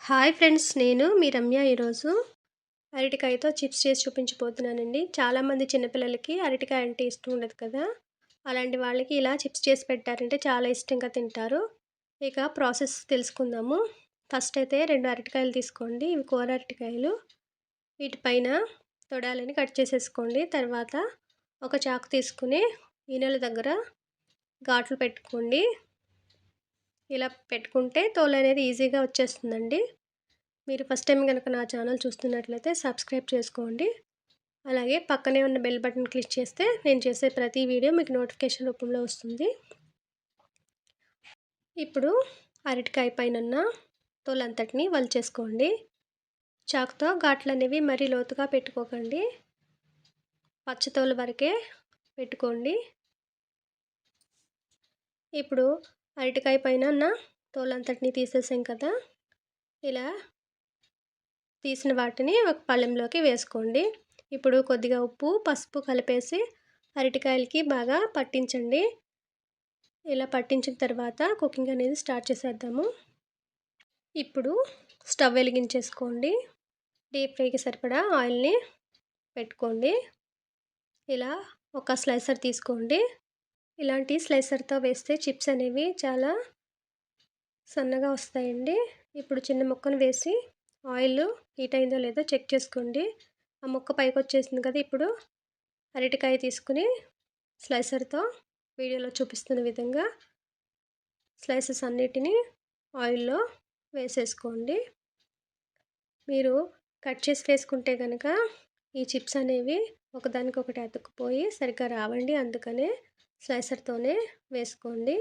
Hi friends, నేను మీ రమ్య. ఈరోజు అరటికాయతో చిప్స్ చేసి చూపించబోతున్నానండి. చాలామంది చిన్నపిల్లలకి అరటికాయ అంటే ఇష్టం ఉండదు కదా. అలాంటి వాళ్ళకి ఇలా చిప్స్ చేసి పెట్టారంటే చాలా ఇష్టంగా తింటారు. ఇక ప్రాసెస్ తెలుసుకుందాము. ఫస్ట్ అయితే 2 అరటికాయలు తీసుకోండి. ఇవి కూర అరటికాయలు. వీటిపైన తొడాలని కట్ చేసేసుకోండి. తర్వాత ఒక చాకు తీసుకుని ఈనెల దగ్గర ఘాట్లు పెట్టుకోండి. ఇలా పెట్టుకుంటే తోలు అనేది ఈజీగా వచ్చేస్తుందండి. మీరు ఫస్ట్ టైం కనుక నా ఛానల్ చూస్తున్నట్లయితే సబ్స్క్రైబ్ చేసుకోండి. అలాగే పక్కనే ఉన్న బెల్ బటన్ క్లిక్ చేస్తే నేను చేసే ప్రతి వీడియో మీకు నోటిఫికేషన్ రూపంలో వస్తుంది. ఇప్పుడు అరటికాయ పైన ఉన్న తోలంతటిని వలిచేసుకోండి. చాకుతో ఘాట్లు అనేవి మరీ లోతుగా పెట్టుకోకండి, పచ్చతోలు వరకే పెట్టుకోండి. ఇప్పుడు అరటికాయ పైన ఉన్న తోలంతటిని తీసేసాం కదా. ఇలా తీసిన వాటిని ఒక పళ్ళెంలోకి వేసుకోండి. ఇప్పుడు కొద్దిగా ఉప్పు, పసుపు కలిపేసి అరటికాయలకి బాగా పట్టించండి. ఇలా పట్టించిన తర్వాత కుకింగ్ అనేది స్టార్ట్ చేసేద్దాము. ఇప్పుడు స్టవ్ వెలిగించేసుకోండి. డీప్ ఫ్రైకి సరిపడా ఆయిల్ని పెట్టుకోండి. ఇలా ఒక స్లైసర్ తీసుకోండి. ఇలాంటి స్లైసర్తో వేస్తే చిప్స్ అనేవి చాలా సన్నగా వస్తాయండి. ఇప్పుడు చిన్న ముక్కను వేసి ఆయిల్ హీట్ అయిందో లేదో చెక్ చేసుకోండి. ఆ ముక్క పైకి వచ్చేసింది కదా. ఇప్పుడు అరటికాయ తీసుకుని స్లైసర్తో వీడియోలో చూపిస్తున్న విధంగా స్లైసెస్ అన్నిటినీ ఆయిల్లో వేసేసుకోండి. మీరు కట్ చేసి వేసుకుంటే కనుక ఈ చిప్స్ అనేవి ఒకదానికొకటి అతుక్కుపోయి సరిగ్గా రావండి. అందుకనే స్లైసర్తోనే వేసుకోండి.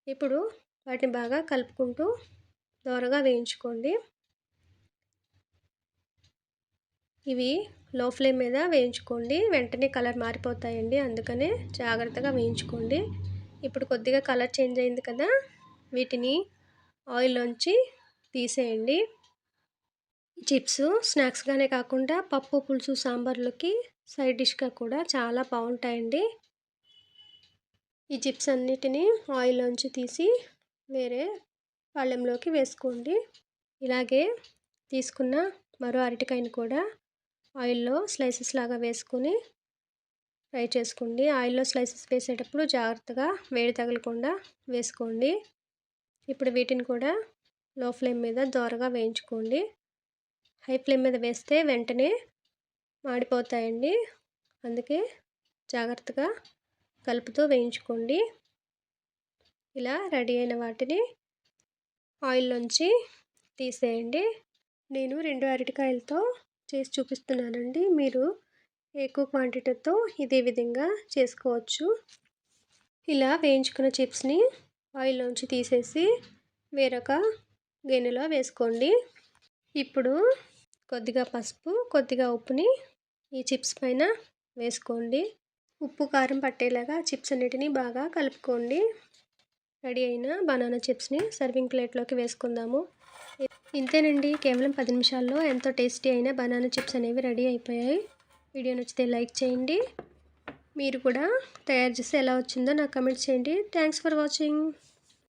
ఇప్పుడు వాటిని బాగా కలుపుకుంటూ దోరగా వేయించుకోండి. ఇవి లో ఫ్లేమ్ మీద వేయించుకోండి. వెంటనే కలర్ మారిపోతాయండి, అందుకనే జాగ్రత్తగా వేయించుకోండి. ఇప్పుడు కొద్దిగా కలర్ చేంజ్ అయింది కదా, వీటిని ఆయిల్లోంచి తీసేయండి. చిప్స్ స్నాక్స్గానే కాకుండా పప్పు, పులుసు, సాంబార్లోకి సైడ్ డిష్గా కూడా చాలా బాగుంటాయండి. ఈ చిప్స్ అన్నిటినీ ఆయిల్లోంచి తీసి వేరే పళ్ళెంలోకి వేసుకోండి. ఇలాగే తీసుకున్న మరో అరటికాయని కూడా ఆయిల్లో స్లైసెస్ లాగా వేసుకొని ఫ్రై చేసుకోండి. ఆయిల్లో స్లైసెస్ వేసేటప్పుడు జాగ్రత్తగా వేడి తగలకుండా వేసుకోండి. ఇప్పుడు వీటిని కూడా లో ఫ్లేమ్ మీద దోరగా వేయించుకోండి. హై ఫ్లేమ్ మీద వేస్తే వెంటనే మాడిపోతాయండి, అందుకే జాగ్రత్తగా కలుపుతూ వేయించుకోండి. ఇలా రెడీ అయిన వాటిని ఆయిల్లోంచి తీసేయండి. నేను 2 అరటికాయలతో చేసి చూపిస్తున్నానండి. మీరు ఎక్కువ క్వాంటిటీతో ఇదే విధంగా చేసుకోవచ్చు. ఇలా వేయించుకున్న చిప్స్ని ఆయిల్లోంచి తీసేసి వేరొక గిన్నెలో వేసుకోండి. ఇప్పుడు కొద్దిగా పసుపు, కొద్దిగా ఉప్పుని ఈ చిప్స్ పైన వేసుకోండి. ఉప్పు, కారం పట్టేలాగా చిప్స్ అన్నిటినీ బాగా కలుపుకోండి. రెడీ అయిన బనానా చిప్స్ని సర్వింగ్ ప్లేట్లోకి వేసుకుందాము. ఇంతేనండి, కేవలం 10 నిమిషాల్లో ఎంతో టేస్టీ అయిన బనానా చిప్స్ అనేవి రెడీ అయిపోయాయి. వీడియో నచ్చితే లైక్ చేయండి. మీరు కూడా తయారు చేసి ఎలా వచ్చిందో నాకు కమెంట్ చేయండి. Thanks for watching.